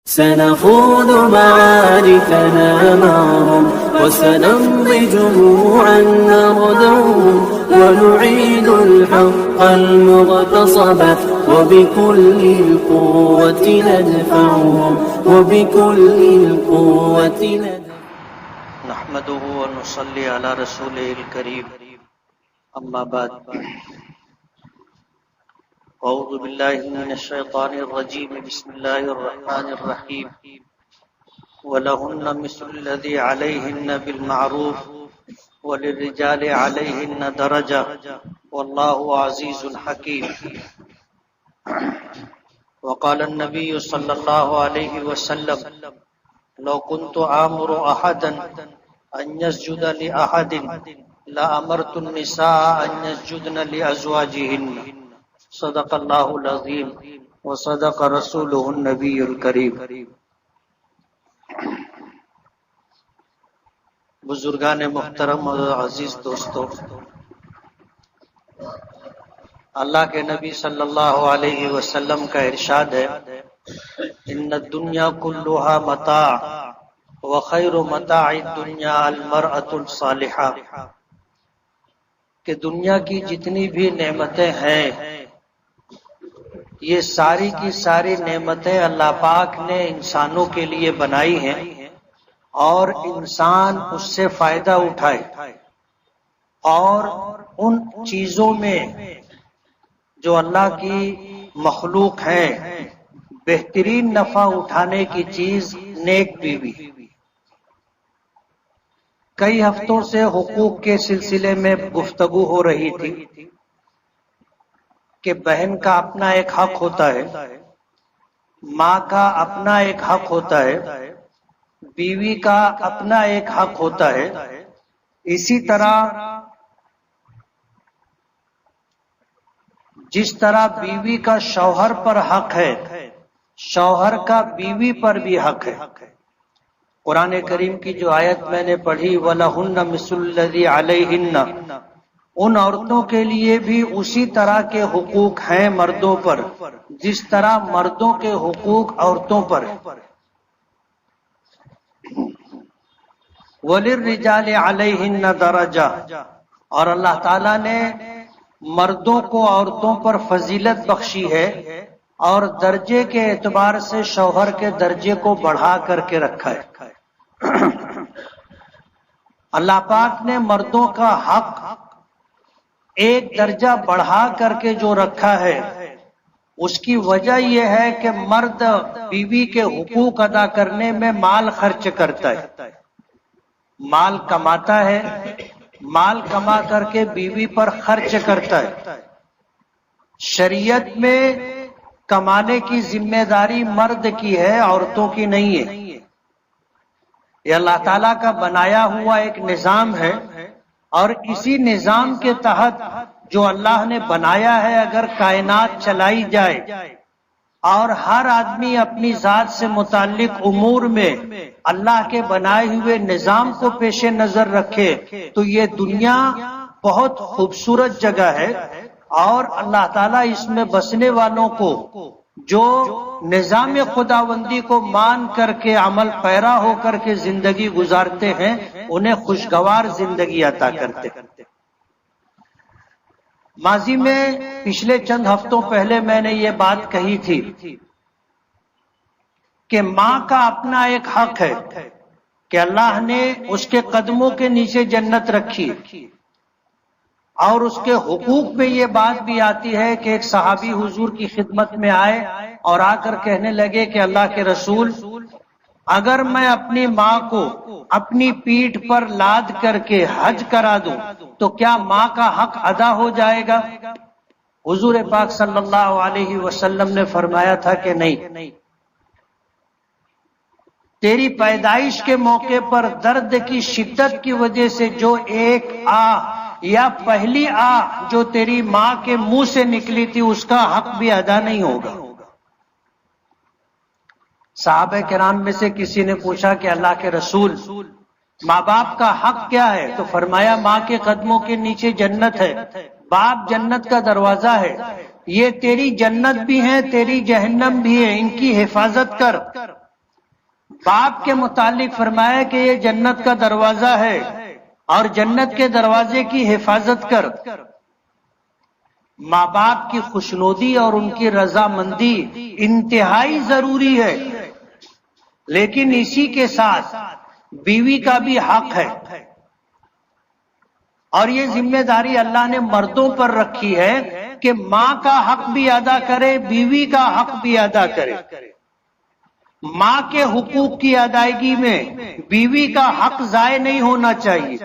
سنخوض معاركنا معهم وسنمضي جموعا نردهم ونعيد الحق المغتصب وبكل القوة ندفعهم نحمده ونصلي على رسوله الكريم اما بعد اعوذ باللہ من الشیطان الرجیم بسم اللہ الرحمن الرحیم وَلَهُنَّ مِثْلُ الَّذِي عَلَيْهِنَّ بِالْمَعْرُوفِ وَلِلرِّجَالِ عَلَيْهِنَّ دَرَجَةٌ وَاللَّهُ عَزِيزٌ حَكِيمٌ وقال النبي صلى الله عليه وسلم لو كنت آمر أحدا أن يسجد لأحد لأمرت النساء أن يسجدن لأزواجهن صدق الله العظيم وصدق رسوله النبي الكريم. بزرگان محترم اور عزیز دوستو، اللہ کے نبی صلی اللہ علیہ وسلم کا ارشاد ہے ان الدنیا کلھا متاع وخیر متاع الدنیا المرأة الصالحہ، کہ دنیا کی جتنی بھی نعمتیں ہیں یہ ساری کی ساری نعمتیں اللہ پاک نے انسانوں کے لیے بنائی ہیں اور انسان اس سے فائدہ اٹھائے، اور ان چیزوں میں جو اللہ کی مخلوق ہے بہترین نفع اٹھانے کی چیز نیک بیوی. کئی ہفتوں سے حقوق کے سلسلے میں گفتگو ہو رہی تھی کہ بہن کا اپنا ایک حق ہوتا ہے، ماں کا اپنا ایک حق ہوتا ہے، بیوی کا اپنا ایک حق ہوتا ہے. اسی طرح جس طرح بیوی کا شوہر پر حق ہے، شوہر کا بیوی پر بھی حق ہے. قرآن کریم کی جو آیت میں نے پڑھی وَلَهُنَّ مِثْلُ الَّذِي عَلَيْهِنَّ، ان عورتوں کے لیے بھی اسی طرح کے حقوق ہیں مردوں پر جس طرح مردوں کے حقوق عورتوں پر. وَلِلرِّجَالِ عَلَيْهِنَّ دَرَجَةٌ، اور اللہ تعالیٰ نے مردوں کو عورتوں پر فضیلت بخشی ہے اور درجے کے اعتبار سے شوہر کے درجے کو بڑھا کر کے رکھا ہے. اللہ پاک نے مردوں کا حق ایک درجہ بڑھا کر کے جو رکھا ہے اس کی وجہ یہ ہے کہ مرد بیوی کے حقوق ادا کرنے میں مال خرچ کرتا ہے، مال کماتا ہے، مال کما کر کے بیوی پر خرچ کرتا ہے. شریعت میں کمانے کی ذمہ داری مرد کی ہے، عورتوں کی نہیں ہے. یہ اللہ تعالیٰ کا بنایا ہوا ایک نظام ہے، اور اسی نظام کے تحت جو اللہ نے بنایا ہے اگر کائنات چلائی جائے اور ہر آدمی اپنی ذات سے متعلق امور میں اللہ کے بنائے ہوئے نظام کو پیش نظر رکھے تو یہ دنیا بہت خوبصورت جگہ ہے، اور اللہ تعالیٰ اس میں بسنے والوں کو جو نظام خداوندی کو مان کر کے عمل پیرا ہو کر کے زندگی گزارتے ہیں انہیں خوشگوار زندگی عطا کرتے ہیں. ماضی میں پچھلے چند ہفتوں پہلے میں نے یہ بات کہی تھی کہ ماں کا اپنا ایک حق ہے کہ اللہ نے اس کے قدموں کے نیچے جنت رکھی، اور اس کے حقوق میں یہ بات بھی آتی ہے کہ ایک صحابی حضور کی خدمت میں آئے اور آ کر کہنے لگے کہ اللہ کے رسول، اگر میں اپنی ماں کو اپنی پیٹھ پر لاد کر کے حج کرا دوں تو کیا ماں کا حق ادا ہو جائے گا؟ حضور پاک صلی اللہ علیہ وسلم نے فرمایا تھا کہ نہیں، تیری پیدائش کے موقع پر درد کی شدت کی وجہ سے جو ایک یا پہلی جو تیری ماں کے منہ سے نکلی تھی اس کا حق بھی ادا نہیں ہوگا. صحابہ کرام میں سے کسی نے پوچھا کہ اللہ کے رسول ماں باپ کا حق کیا ہے؟ تو فرمایا ماں کے قدموں کے نیچے جنت ہے، باپ جنت کا دروازہ ہے، یہ تیری جنت بھی ہے تیری جہنم بھی ہے، ان کی حفاظت کر. باپ کے متعلق فرمایا کہ یہ جنت کا دروازہ ہے اور جنت کے دروازے کی حفاظت کر. ماں باپ کی خوشنودی اور ان کی رضامندی انتہائی ضروری ہے، لیکن اسی کے ساتھ بیوی کا بھی حق ہے، اور یہ ذمہ داری اللہ نے مردوں پر رکھی ہے کہ ماں کا حق بھی ادا کرے، بیوی کا حق بھی ادا کرے. ماں کے حقوق کی ادائیگی میں بیوی کا حق ضائع نہیں ہونا چاہیے،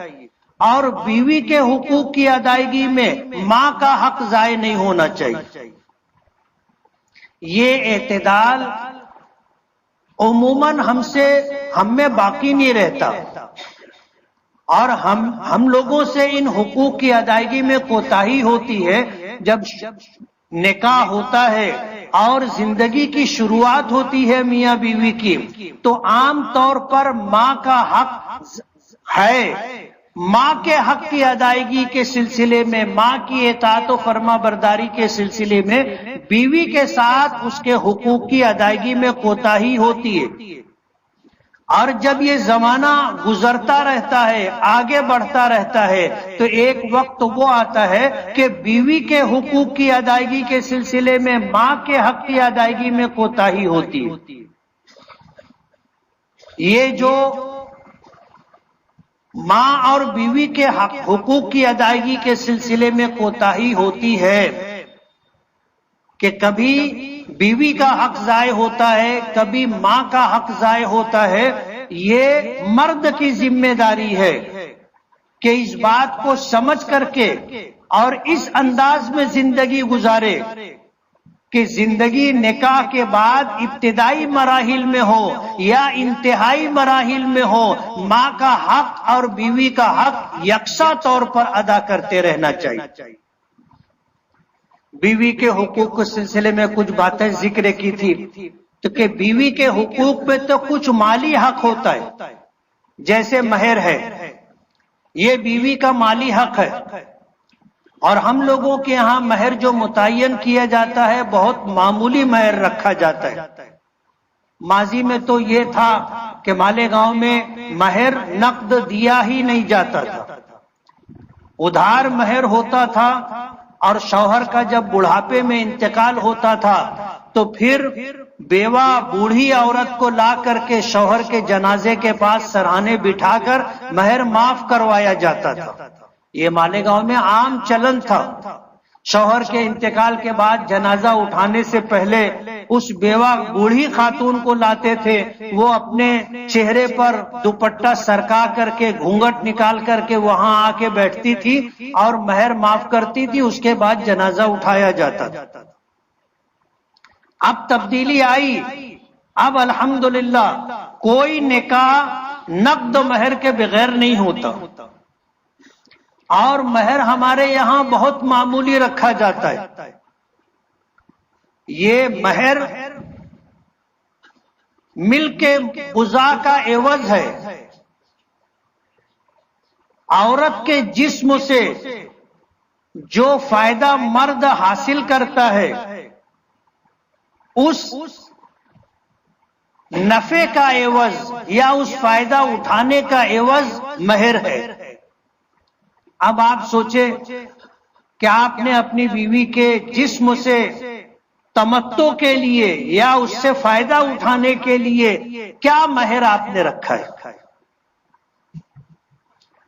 اور بیوی کے حقوق کی ادائیگی میں ماں کا حق ضائع نہیں ہونا چاہیے. یہ اعتدال عموماً ہم میں باقی نہیں رہتا، اور ہم لوگوں سے ان حقوق کی ادائیگی میں کوتاہی ہوتی ہے. جب نکاح ہوتا ہے اور زندگی کی شروعات ہوتی ہے میاں بیوی کی، تو عام طور پر ماں کا حق ہے. ماں کے حق کی ادائیگی کے سلسلے میں، ماں کی اطاعت و فرما برداری کے سلسلے میں بیوی کے ساتھ اس کے حقوق کی ادائیگی میں کوتاہی ہوتی ہے. اور جب یہ زمانہ گزرتا رہتا ہے، آگے بڑھتا رہتا ہے، تو ایک وقت وہ آتا ہے کہ بیوی کے حقوق کی ادائیگی کے سلسلے میں ماں کے حق کی ادائیگی میں کوتاہی ہوتی ہے. یہ جو ماں اور بیوی کے حقوق کی ادائیگی کے سلسلے میں کوتاہی ہوتی ہے کہ کبھی بیوی کا حق ضائع ہوتا ہے، کبھی ماں کا حق ضائع ہوتا ہے. یہ مرد کی ذمہ داری ہے کہ اس بات کو سمجھ کر کے اور اس انداز میں زندگی گزارے کہ زندگی نکاح کے بعد ابتدائی مراحل میں ہو یا انتہائی مراحل میں ہو، ماں کا حق اور بیوی کا حق یکساں طور پر ادا کرتے رہنا چاہیے. بیوی کے حقوق کے سلسلے میں کچھ باتیں ذکر کی تھی، تو کہ بیوی کے حقوق میں تو کچھ مالی حق ہوتا ہے، جیسے مہر ہے، یہ بیوی کا مالی حق ہے. اور ہم لوگوں کے ہاں مہر جو متعین کیا جاتا ہے بہت معمولی مہر رکھا جاتا ہے. ماضی میں تو یہ تھا کہ مالیگاؤں میں مہر نقد دیا ہی نہیں جاتا تھا، ادھار مہر ہوتا تھا. اور شوہر کا جب بڑھاپے میں انتقال ہوتا تھا تو پھر بیوہ بوڑھی عورت کو لا کر کے شوہر کے جنازے کے پاس سرہانے بٹھا کر مہر معاف کروایا جاتا تھا. یہ مالیگاؤں میں عام چلن تھا. شوہر کے انتقال کے بعد جنازہ اٹھانے سے پہلے اس بیوہ بوڑھی خاتون کو لاتے تھے، وہ اپنے چہرے پر دوپٹہ سرکا کر کے گھونگھٹ نکال کر کے وہاں آ کے بیٹھتی تھی اور مہر معاف کرتی تھی. اس کے بعد جنازہ اٹھایا جاتا تھا. اب تبدیلی آئی، اب الحمدللہ کوئی نکاح نقد مہر کے بغیر نہیں ہوتا، اور مہر ہمارے یہاں بہت معمولی رکھا جاتا ہے. یہ مہر ملک قضا کا عوض ہے. عورت کے جسم سے جو فائدہ مرد حاصل کرتا ہے اس نفع کا عوض یا اس فائدہ اٹھانے کا عوض مہر ہے. اب آپ سوچیں کہ آپ نے اپنی بیوی کے جسم سے تمتع کے لیے یا اس سے فائدہ اٹھانے کے لیے کیا مہر آپ نے رکھا ہے.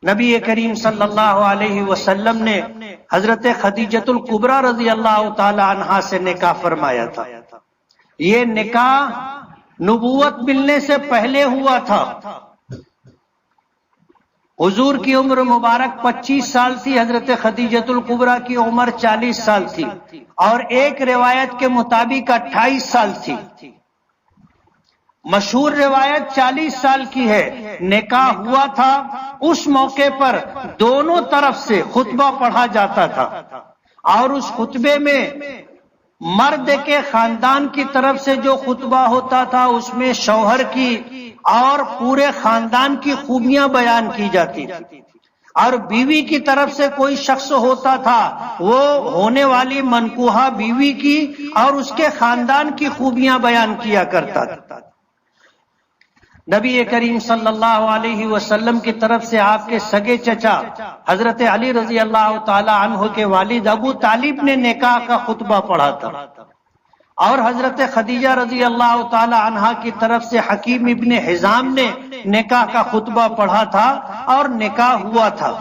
نبی کریم صلی اللہ علیہ وسلم نے حضرت خدیجۃ الکبریٰ رضی اللہ تعالی عنہا سے نکاح فرمایا تھا. یہ نکاح نبوت ملنے سے پہلے ہوا تھا. حضور کی عمر مبارک 25 سال تھی، حضرت خدیجۃ الکبریٰ کی عمر 40 سال تھی، اور ایک روایت کے مطابق 28 سال تھی. مشہور روایت 40 سال کی ہے. نکاح ہوا تھا، اس موقع پر دونوں طرف سے خطبہ پڑھا جاتا تھا، اور اس خطبے میں مرد کے خاندان کی طرف سے جو خطبہ ہوتا تھا اس میں شوہر کی اور پورے خاندان کی خوبیاں بیان کی جاتی تھی، اور بیوی کی طرف سے کوئی شخص ہوتا تھا وہ ہونے والی منکوحہ بیوی کی اور اس کے خاندان کی خوبیاں بیان کیا کرتا تھا. نبی کریم صلی اللہ علیہ وسلم کی طرف سے آپ کے سگے چچا حضرت علی رضی اللہ تعالی عنہ کے والد ابو طالب نے نکاح کا خطبہ پڑھا تھا، اور حضرت خدیجہ رضی اللہ تعالی عنہا کی طرف سے حکیم ابن حزام نے نکاح کا خطبہ پڑھا تھا اور نکاح ہوا تھا۔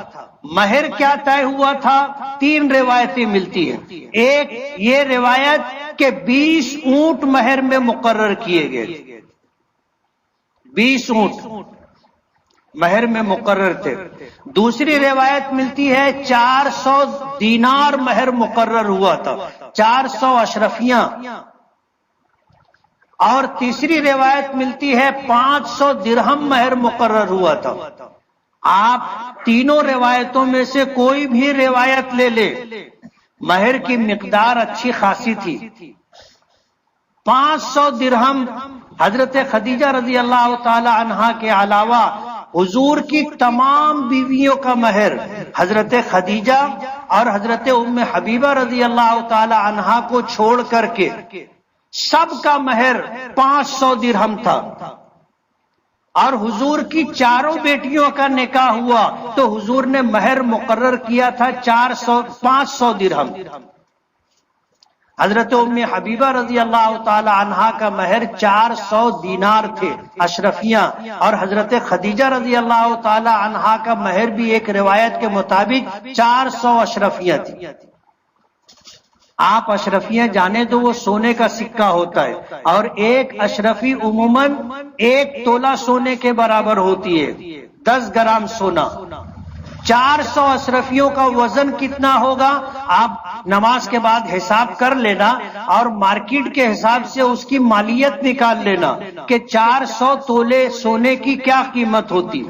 مہر کیا طے ہوا تھا؟ 3 روایتیں ملتی ہیں۔ ایک یہ روایت کہ 20 اونٹ مہر میں مقرر کیے گئے، 20 اونٹ مہر میں مقرر تھے۔ دوسری روایت ملتی ہے 400 دینار مہر مقرر ہوا تھا، 400 اشرفیاں۔ اور تیسری روایت ملتی ہے 500 درہم مہر مقرر ہوا تھا۔ آپ تینوں روایتوں میں سے کوئی بھی روایت لے لے، مہر کی مقدار اچھی خاصی تھی۔ 500 درہم حضرت خدیجہ رضی اللہ تعالی عنہا کے علاوہ حضور کی تمام بیویوں کا مہر حضرت خدیجہ اور حضرت ام حبیبہ رضی اللہ تعالی عنہا کو چھوڑ کر کے سب کا مہر 500 درہم تھا۔ اور حضور کی 4 بیٹیوں کا نکاح ہوا تو حضور نے مہر مقرر کیا تھا 500 درہم۔ حضرت ام حبیبہ رضی اللہ تعالی عنہا کا مہر 400 دینار تھے اشرفیاں، اور حضرت خدیجہ رضی اللہ تعالی عنہا کا مہر بھی ایک روایت کے مطابق 400 اشرفیاں تھی۔ آپ اشرفیاں جانے تو وہ سونے کا سکہ ہوتا ہے، اور ایک اشرفی عموماً 1 تولہ سونے کے برابر ہوتی ہے، 10 گرام سونا۔ 400 اشرفیوں کا وزن کتنا ہوگا آپ نماز کے بعد حساب کر لینا، اور مارکیٹ کے حساب سے اس کی مالیت نکال لینا کہ 400 تولے سونے کی کیا قیمت ہوتی۔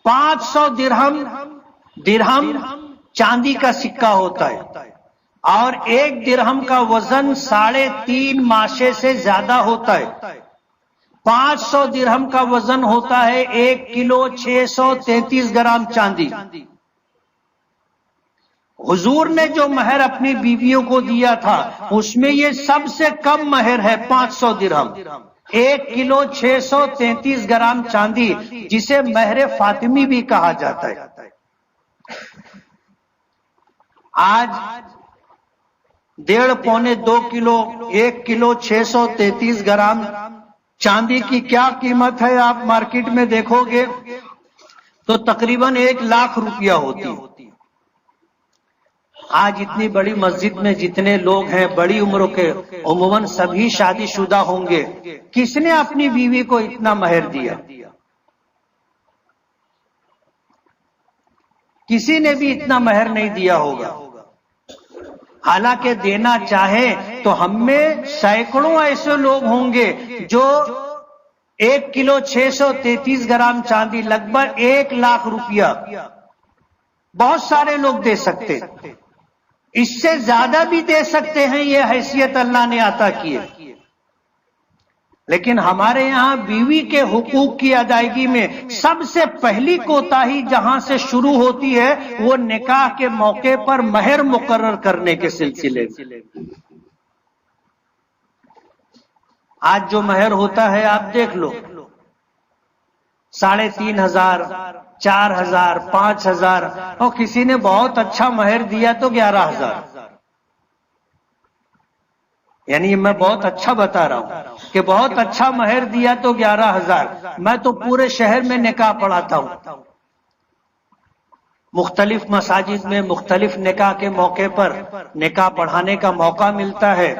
500 درہم چاندی کا سکہ ہوتا ہے، اور 1 درہم کا وزن 3.5 ماشے سے زیادہ ہوتا ہے۔ 500 درہم کا وزن ہوتا ہے 1 کلو 633 گرام چاندی۔ حضور نے جو مہر اپنی بیویوں کو دیا تھا اس میں یہ سب سے کم مہر ہے، 500 درہم، 1 کلو 633 گرام چاندی، جسے مہر فاطمی بھی کہا جاتا ہے۔ آج 1.5 پونے 2 کلو 1 کلو 633 گرام چاندی کی کیا قیمت ہے آپ مارکیٹ میں دیکھو گے تو تقریباً 1 لاکھ روپیہ ہوتی۔ آج اتنی بڑی مسجد میں جتنے لوگ ہیں بڑی عمروں کے، عموماً سبھی شادی شدہ ہوں گے، کس نے اپنی بیوی کو اتنا مہر دیا؟ کسی نے بھی اتنا مہر نہیں دیا ہوگا۔ حالانکہ دینا چاہے تو ہم میں سینکڑوں ایسے لوگ ہوں گے جو 1 کلو 633 گرام چاندی، لگ بھگ 1 لاکھ روپیہ، بہت سارے لوگ دے سکتے، اس سے زیادہ بھی دے سکتے ہیں، یہ حیثیت اللہ نے عطا کی ہے۔ لیکن ہمارے یہاں بیوی کے حقوق کی ادائیگی میں سب سے پہلی کوتاہی جہاں سے شروع ہوتی ہے وہ نکاح کے موقع پر مہر مقرر کرنے کے سلسلے میں۔ آج جو مہر ہوتا ہے آپ دیکھ لو، 3,500، 4,000، 5,000، اور کسی نے بہت اچھا مہر دیا تو 11,000۔ یعنی میں بہت اچھا بتا رہا ہوں کہ بہت اچھا مہر دیا تو 11,000۔ میں تو پورے شہر میں نکاح پڑھاتا ہوں، مختلف مساجد میں مختلف نکاح کے موقع پر نکاح پڑھانے کا موقع ملتا ہے،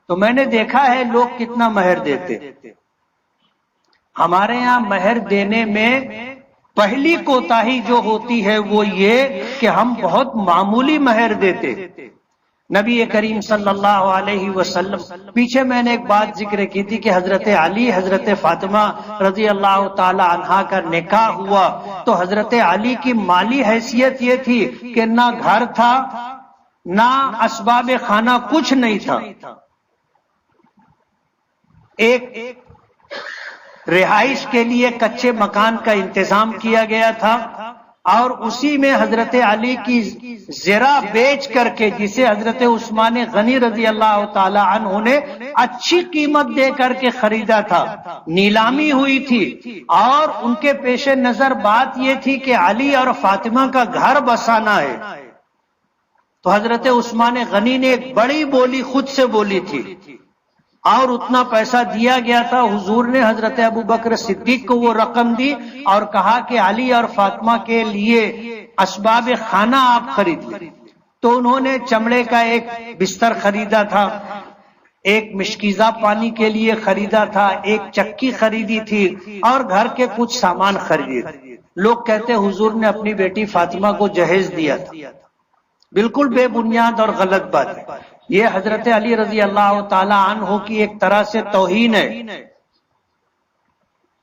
تو میں نے دیکھا ہے لوگ کتنا مہر دیتے۔ ہمارے یہاں مہر دینے میں پہلی کوتاہی جو ہوتی ہے وہ یہ کہ ہم بہت معمولی مہر دیتے۔ نبی کریم صلی اللہ علیہ وسلم، پیچھے میں نے ایک بات ذکر کی تھی کہ حضرت علی حضرت فاطمہ رضی اللہ تعالی عنہا کا نکاح ہوا تو حضرت علی کی مالی حیثیت یہ تھی کہ نہ گھر تھا نہ اسباب خانہ، کچھ نہیں تھا۔ ایک رہائش کے لیے کچے مکان کا انتظام کیا گیا تھا، اور اسی میں حضرت علی کی زرہ بیچ کر کے، جسے حضرت عثمان غنی رضی اللہ تعالی عنہ نے اچھی قیمت دے کر کے خریدا تھا، نیلامی ہوئی تھی، اور ان کے پیش نظر بات یہ تھی کہ علی اور فاطمہ کا گھر بسانا ہے، تو حضرت عثمان غنی نے ایک بڑی بولی خود سے بولی تھی، اور اتنا پیسہ دیا گیا تھا۔ حضور نے حضرت ابو بکر صدیق کو وہ رقم دی اور کہا کہ علی اور فاطمہ کے لیے اسباب خانہ آپ خرید لیں۔ تو انہوں نے چمڑے کا ایک بستر خریدا تھا، ایک مشکیزہ پانی کے لیے خریدا تھا، ایک چکی خریدی تھی، اور گھر کے کچھ سامان خریدے تھے۔ لوگ کہتے حضور نے اپنی بیٹی فاطمہ کو جہیز دیا تھا، بالکل بے بنیاد اور غلط بات ہے۔ یہ حضرت علی رضی اللہ تعالی عنہ کی ایک طرح سے توہین ہے۔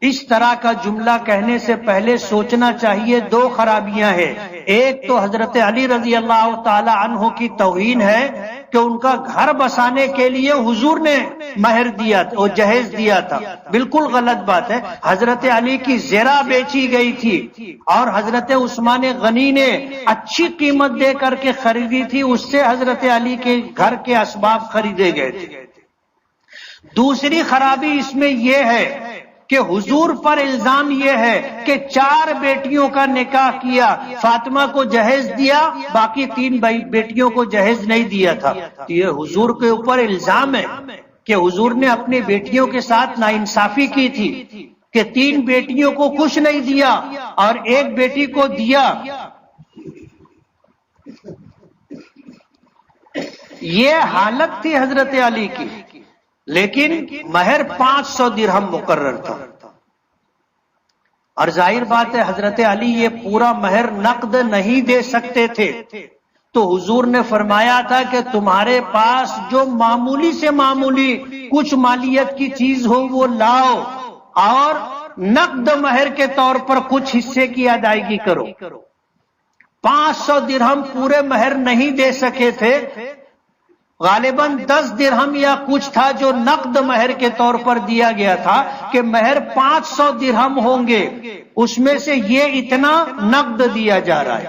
اس طرح کا جملہ کہنے سے پہلے سوچنا چاہیے دو خرابیاں ہیں۔ ایک تو حضرت علی رضی اللہ تعالی عنہ کی توہین ہے کہ ان کا گھر بسانے کے لیے حضور نے مہر دیا اور جہیز دیا تھا، بالکل غلط بات ہے۔ حضرت علی کی زرہ بیچی گئی تھی اور حضرت عثمان غنی نے اچھی قیمت دے کر کے خریدی تھی، اس سے حضرت علی کے گھر کے اسباب خریدے گئے تھے۔ دوسری خرابی اس میں یہ ہے کہ حضور پر الزام یہ ہے کہ 4 بیٹیوں کا نکاح کیا، فاطمہ کو جہیز دیا، باقی 3 بیٹیوں کو جہیز نہیں دیا تھا۔ یہ حضور کے اوپر الزام ہے کہ حضور نے اپنی بیٹیوں کے ساتھ ناانصافی کی تھی کہ 3 بیٹیوں کو کچھ نہیں دیا اور 1 بیٹی کو دیا۔ یہ حالت تھی حضرت علی کی، لیکن مہر 500 درہم مقرر تھا، اور ظاہر بات ہے حضرت علی یہ پورا مہر نقد نہیں دے سکتے تھے، تو حضور نے فرمایا تھا کہ تمہارے پاس جو معمولی سے معمولی کچھ مالیت کی چیز ہو وہ لاؤ، اور نقد مہر کے طور پر کچھ حصے کی ادائیگی کرو۔ 500 درہم پورے مہر نہیں دے سکے تھے، غالباً 10 درہم یا کچھ تھا جو نقد مہر کے طور پر دیا گیا تھا کہ مہر 500 درہم ہوں گے، اس میں سے یہ اتنا نقد دیا جا رہا ہے۔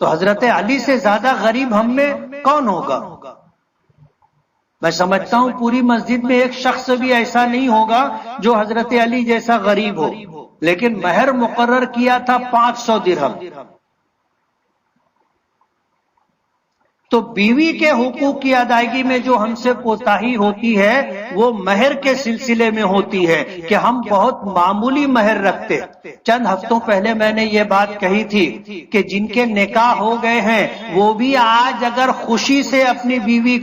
تو حضرت علی سے زیادہ غریب ہم میں کون ہوگا؟ میں سمجھتا ہوں پوری مسجد میں ایک شخص بھی ایسا نہیں ہوگا جو حضرت علی جیسا غریب ہو، لیکن مہر مقرر کیا تھا 500 درہم۔ تو بیوی کے حقوق کی ادائیگی میں جو ہم سے کوتاہی ہوتی ہے وہ مہر کے سلسلے میں ہوتی ہے کہ ہم بہت معمولی مہر رکھتے۔ چند ہفتوں پہلے میں نے یہ بات کہی تھی کہ جن کے نکاح ہو گئے ہیں وہ بھی آج اگر خوشی سے اپنی بیوی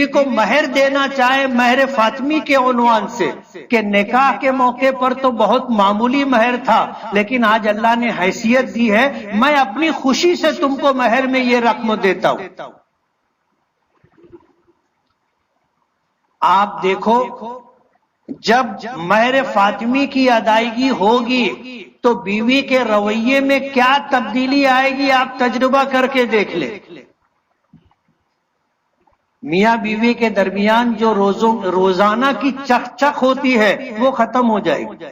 کو مہر دینا چاہے مہر فاطمی کے عنوان سے، کہ نکاح کے موقع پر تو بہت معمولی مہر تھا، لیکن آج اللہ نے حیثیت دی ہے، میں اپنی خوشی سے تم کو مہر میں یہ رقم دیتا ہوں۔ آپ دیکھو جب مہر فاطمی کی ادائیگی ہوگی تو بیوی کے رویے میں کیا تبدیلی آئے گی، آپ تجربہ کر کے دیکھ لیں۔ میاں بیوی کے درمیان جو روزانہ کی چک چک ہوتی ہے وہ ختم ہو جائے گی،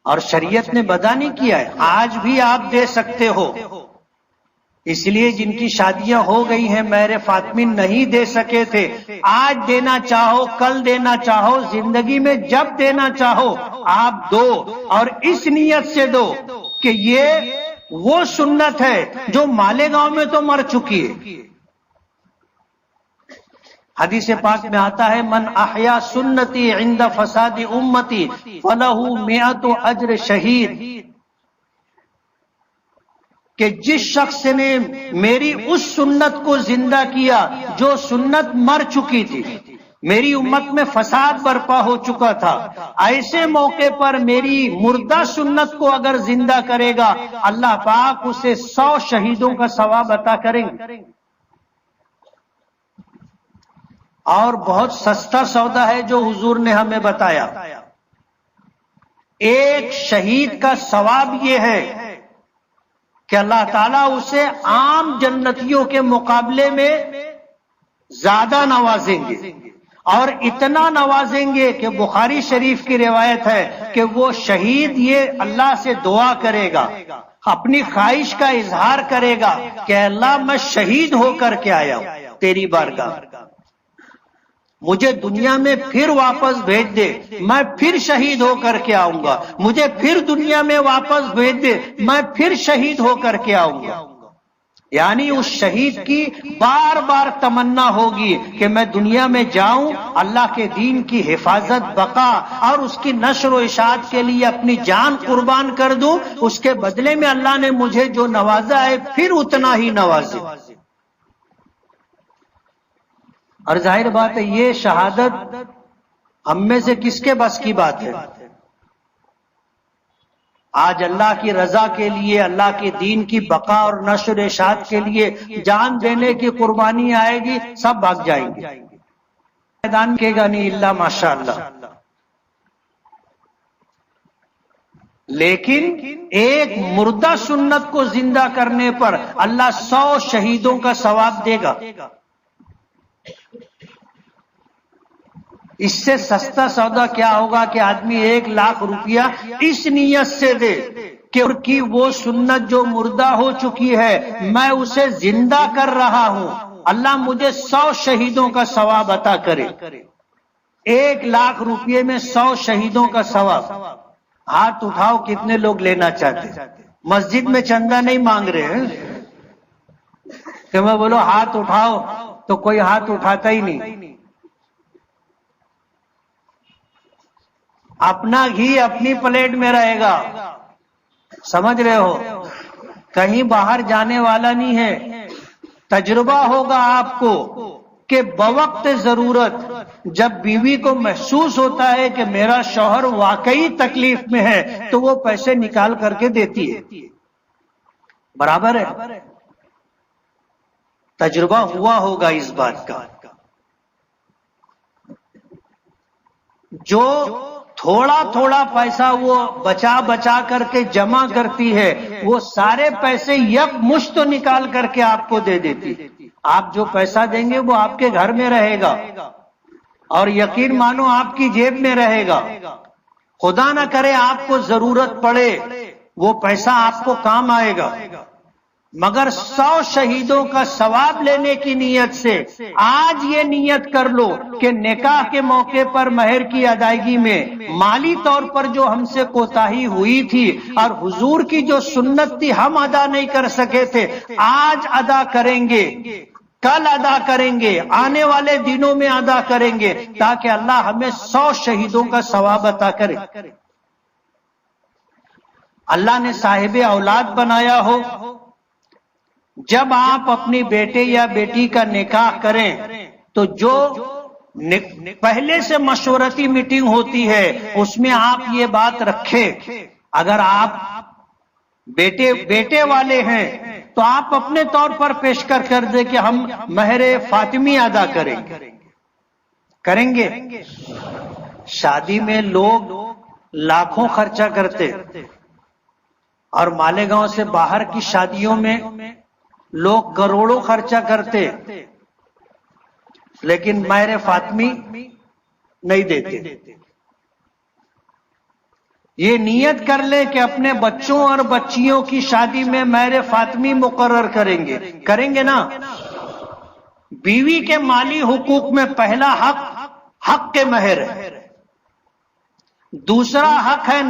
اور شریعت نے بدع نہیں کیا ہے، آج بھی آپ دے سکتے ہو۔ اس لیے جن کی شادیاں ہو گئی ہیں مہر فاطمی نہیں دے سکے تھے، آج دینا چاہو، کل دینا چاہو، زندگی میں جب دینا چاہو آپ دو، اور اس نیت سے دو کہ یہ وہ سنت ہے جو مالیگاؤں میں تو مر چکی ہے۔ حدیث پاک میں آتا ہے من احیا سنتی عند فساد امتی فلہ 100 اجر شہید، کہ جس شخص نے میری اس سنت کو زندہ کیا جو سنت مر چکی تھی، میری امت میں فساد برپا ہو چکا تھا، ایسے موقع پر میری مردہ سنت کو اگر زندہ کرے گا اللہ پاک اسے 100 شہیدوں کا ثواب عطا کریں گے۔ اور بہت سستا سودا ہے جو حضور نے ہمیں بتایا، ایک شہید کا ثواب یہ ہے کہ اللہ تعالیٰ اسے عام جنتیوں کے مقابلے میں زیادہ نوازیں گے، اور اتنا نوازیں گے کہ بخاری شریف کی روایت ہے کہ وہ شہید یہ اللہ سے دعا کرے گا، اپنی خواہش کا اظہار کرے گا کہ اللہ میں شہید ہو کر کے آیا ہوں تیری بارگاہ، مجھے دنیا میں پھر واپس بھیج دے، میں پھر شہید ہو کر کے آؤں گا، مجھے پھر دنیا میں واپس بھیج دے، میں پھر شہید ہو کر کے آؤں گا۔ یعنی اس شہید کی بار بار تمنا ہوگی کہ میں دنیا میں جاؤں، اللہ کے دین کی حفاظت، بقا اور اس کی نشر و اشاعت کے لیے اپنی جان قربان کر دوں، اس کے بدلے میں اللہ نے مجھے جو نوازا ہے پھر اتنا ہی نوازے۔ اور ظاہر بات ہے یہ شہادت ہم میں سے کس کے بس کی بات ہے؟ آج اللہ کی رضا کے لیے، اللہ کے دین کی بقا اور نشر و اشاعت کے لیے جان دینے کی قربانی آئے گی، سب بھاگ جائیں گے، میدان کے گا نہیں اللہ ماشاءاللہ۔ لیکن ایک مردہ سنت کو زندہ کرنے پر اللہ 100 شہیدوں کا ثواب دے گا۔ اس سے سستا سودا کیا ہوگا کہ آدمی 1 لاکھ روپیہ اس نیت سے دے کہ وہ سنت جو مردہ ہو چکی ہے میں اسے زندہ کر رہا ہوں، اللہ مجھے 100 شہیدوں کا ثواب عطا کرے۔ 1 لاکھ روپیے میں 100 شہیدوں کا ثواب۔ ہاتھ اٹھاؤ کتنے لوگ لینا چاہتے؟ مسجد میں چندہ نہیں مانگ رہے ہیں کہ میں بولو ہاتھ اٹھاؤ تو کوئی ہاتھ اٹھاتا ہی نہیں۔ اپنا گھی اپنی پلیٹ میں رہے گا، سمجھ رہے ہو، کہیں باہر جانے والا نہیں ہے۔ تجربہ ہوگا آپ کو کہ بوقت ضرورت جب بیوی کو محسوس ہوتا ہے کہ میرا شوہر واقعی تکلیف میں ہے تو وہ پیسے نکال کر کے دیتی ہے، برابر ہے۔ تجربہ ہوا ہوگا اس بات کا۔ جو تھوڑا تھوڑا پیسہ وہ بچا بچا کر کے جمع کرتی ہے، وہ سارے پیسے یک مشت نکال کر کے آپ کو دے دیتی۔ آپ جو پیسہ دیں گے وہ آپ کے گھر میں رہے گا اور یقین مانو آپ کی جیب میں رہے گا۔ خدا نہ کرے آپ کو ضرورت پڑے، وہ پیسہ آپ کو کام آئے گا۔ مگر 100 شہیدوں کا ثواب لینے کی نیت سے آج یہ نیت کر لو کہ نکاح کے موقع پر مہر کی ادائیگی میں مالی طور پر جو ہم سے کوتاہی ہوئی تھی اور حضور کی جو سنت تھی ہم ادا نہیں کر سکے تھے، آج ادا کریں گے، کل ادا کریں گے، آنے والے دنوں میں ادا کریں گے، تاکہ اللہ ہمیں 100 شہیدوں کا ثواب عطا کرے۔ اللہ نے صاحب اولاد بنایا ہو، جب آپ اپنی بیٹے یا بیٹی کا نکاح کریں تو جو پہلے سے مشورتی میٹنگ ہوتی ہے اس میں آپ یہ بات رکھیں، اگر آپ بیٹے والے ہیں تو آپ اپنے طور پر پیش کر دیں کہ ہم مہر فاطمی ادا کریں گے۔ شادی میں لوگ لاکھوں خرچہ کرتے اور مالیگاؤں سے باہر کی شادیوں میں لوگ کروڑوں خرچہ کرتے، لیکن مہر فاطمی نہیں دیتے۔ یہ نیت کر لیں کہ اپنے بچوں اور بچیوں کی شادی میں مہر فاطمی مقرر کریں گے نا۔ بیوی کے مالی حقوق میں پہلا حق کے مہر ہے، دوسرا حق ہے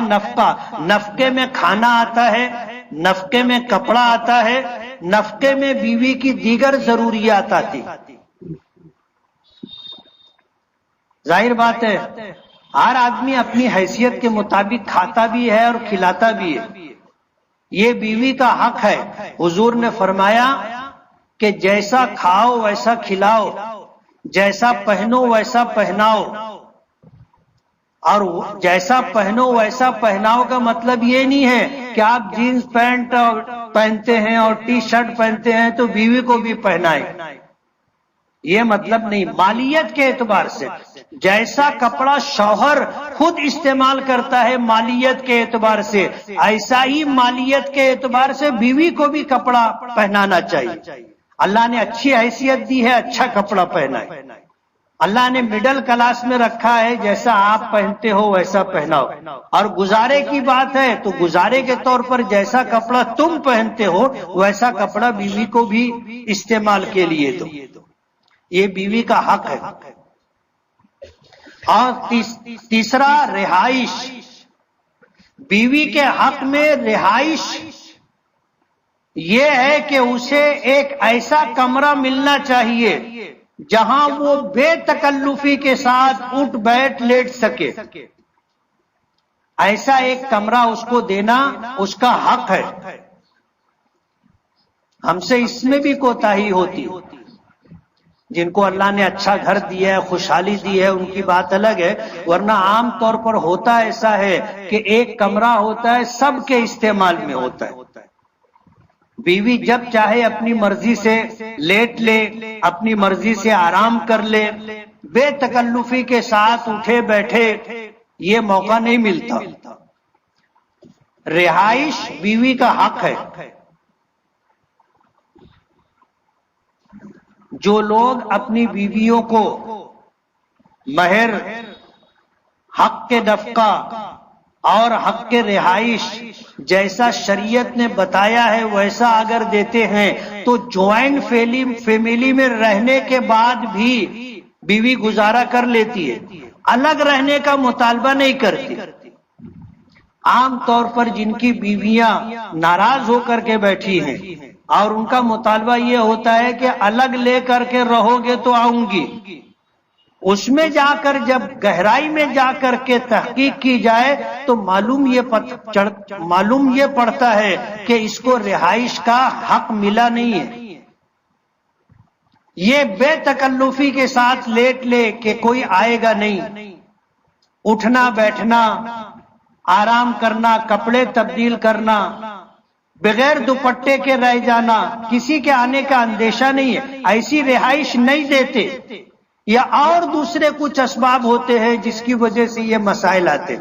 نفقہ، نفقے میں کھانا آتا ہے، نفقے میں کپڑا آتا ہے، نفقے میں بیوی کی دیگر ضروریات آتی۔ ظاہر بات ہے ہر آدمی اپنی حیثیت کے مطابق کھاتا بھی ہے اور کھلاتا بھی ہے، یہ بیوی کا حق ہے۔ حضور نے فرمایا کہ جیسا کھاؤ ویسا کھلاؤ، جیسا پہنو ویسا پہناؤ، اور جیسا پہنو ویسا پہناؤ کا مطلب یہ نہیں ہے کہ آپ جینز پینٹ پہنتے ہیں اور ٹی شرٹ پہنتے ہیں تو بیوی کو بھی پہنائیں، یہ مطلب نہیں۔ مالیت کے اعتبار سے جیسا کپڑا شوہر خود استعمال کرتا ہے مالیت کے اعتبار سے، ایسا ہی مالیت کے اعتبار سے بیوی کو بھی کپڑا پہنانا چاہیے۔ اللہ نے اچھی حیثیت دی ہے، اچھا کپڑا پہنا ہے. اللہ نے مڈل کلاس میں رکھا ہے، جیسا آپ پہنتے ہو ویسا پہناؤ. اور گزارے کی بات ہے تو گزارے کے طور پر جیسا کپڑا تم پہنتے ہو ویسا کپڑا بیوی کو بھی استعمال کے لیے دو. یہ بیوی کا حق ہے. اور تیسرا رہائش. بیوی کے حق میں رہائش یہ ہے کہ اسے ایک ایسا کمرہ ملنا چاہیے جہاں وہ بے تکلفی کے ساتھ اٹھ بیٹھ لیٹ سکے. ایسا ایک کمرہ اس کو دینا اس کا حق ہے. ہم سے اس میں بھی کوتاہی ہوتی. جن کو اللہ نے اچھا گھر دیا ہے، خوشحالی دی ہے، ان کی بات الگ ہے، ورنہ عام طور پر ہوتا ایسا ہے کہ ایک کمرہ ہوتا ہے، سب کے استعمال میں ہوتا ہے. بیوی جب چاہے اپنی مرضی سے لیٹ لے، اپنی مرضی سے آرام کر لے، بے تکلفی کے ساتھ اٹھے بیٹھے، یہ موقع نہیں ملتا. رہائش بیوی کا حق ہے. جو لوگ اپنی بیویوں کو مہر، حق کے نفقہ اور حق کے رہائش جیسا شریعت نے بتایا ہے ویسا اگر دیتے ہیں تو جوائنٹ فیملی میں رہنے کے بعد بھی بیوی گزارا کر لیتی ہے، الگ رہنے کا مطالبہ نہیں کرتی. عام طور پر جن کی بیویاں ناراض ہو کر کے بیٹھی ہیں اور ان کا مطالبہ یہ ہوتا ہے کہ الگ لے کر کے رہو گے تو آؤں گی، اس میں جا کر جب گہرائی میں جا کر کے تحقیق کی جائے تو معلوم یہ پڑتا ہے کہ اس کو رہائش کا حق ملا نہیں ہے. یہ بے تکلفی کے ساتھ لیٹ لے کہ کوئی آئے گا نہیں، اٹھنا بیٹھنا، آرام کرنا، کپڑے تبدیل کرنا، بغیر دوپٹے کے رہ جانا، کسی کے آنے کا اندیشہ نہیں ہے، ایسی رہائش نہیں دیتے. یا اور دوسرے کچھ اسباب ہوتے ہیں جس کی وجہ سے یہ مسائل آتے.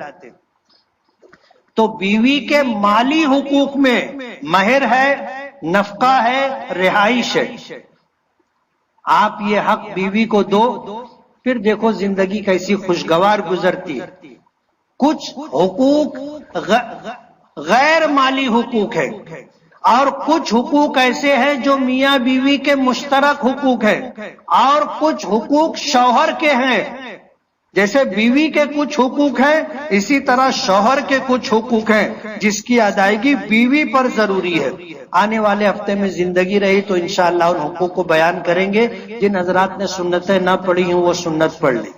تو بیوی کے مالی حقوق میں مہر ہے، نفقہ ہے، رہائش ہے. آپ یہ حق بیوی کو دو، پھر دیکھو زندگی کیسی خوشگوار گزرتی ہے. کچھ حقوق غیر مالی حقوق ہے اور کچھ حقوق ایسے ہیں جو میاں بیوی کے مشترک حقوق ہیں اور کچھ حقوق شوہر کے ہیں. جیسے بیوی کے کچھ حقوق ہیں اسی طرح شوہر کے کچھ حقوق ہیں جس کی ادائیگی بیوی پر ضروری ہے. آنے والے ہفتے میں زندگی رہی تو انشاءاللہ ان حقوق کو بیان کریں گے. جن حضرات نے سنتیں نہ پڑھی ہوں وہ سنت پڑھ لیں.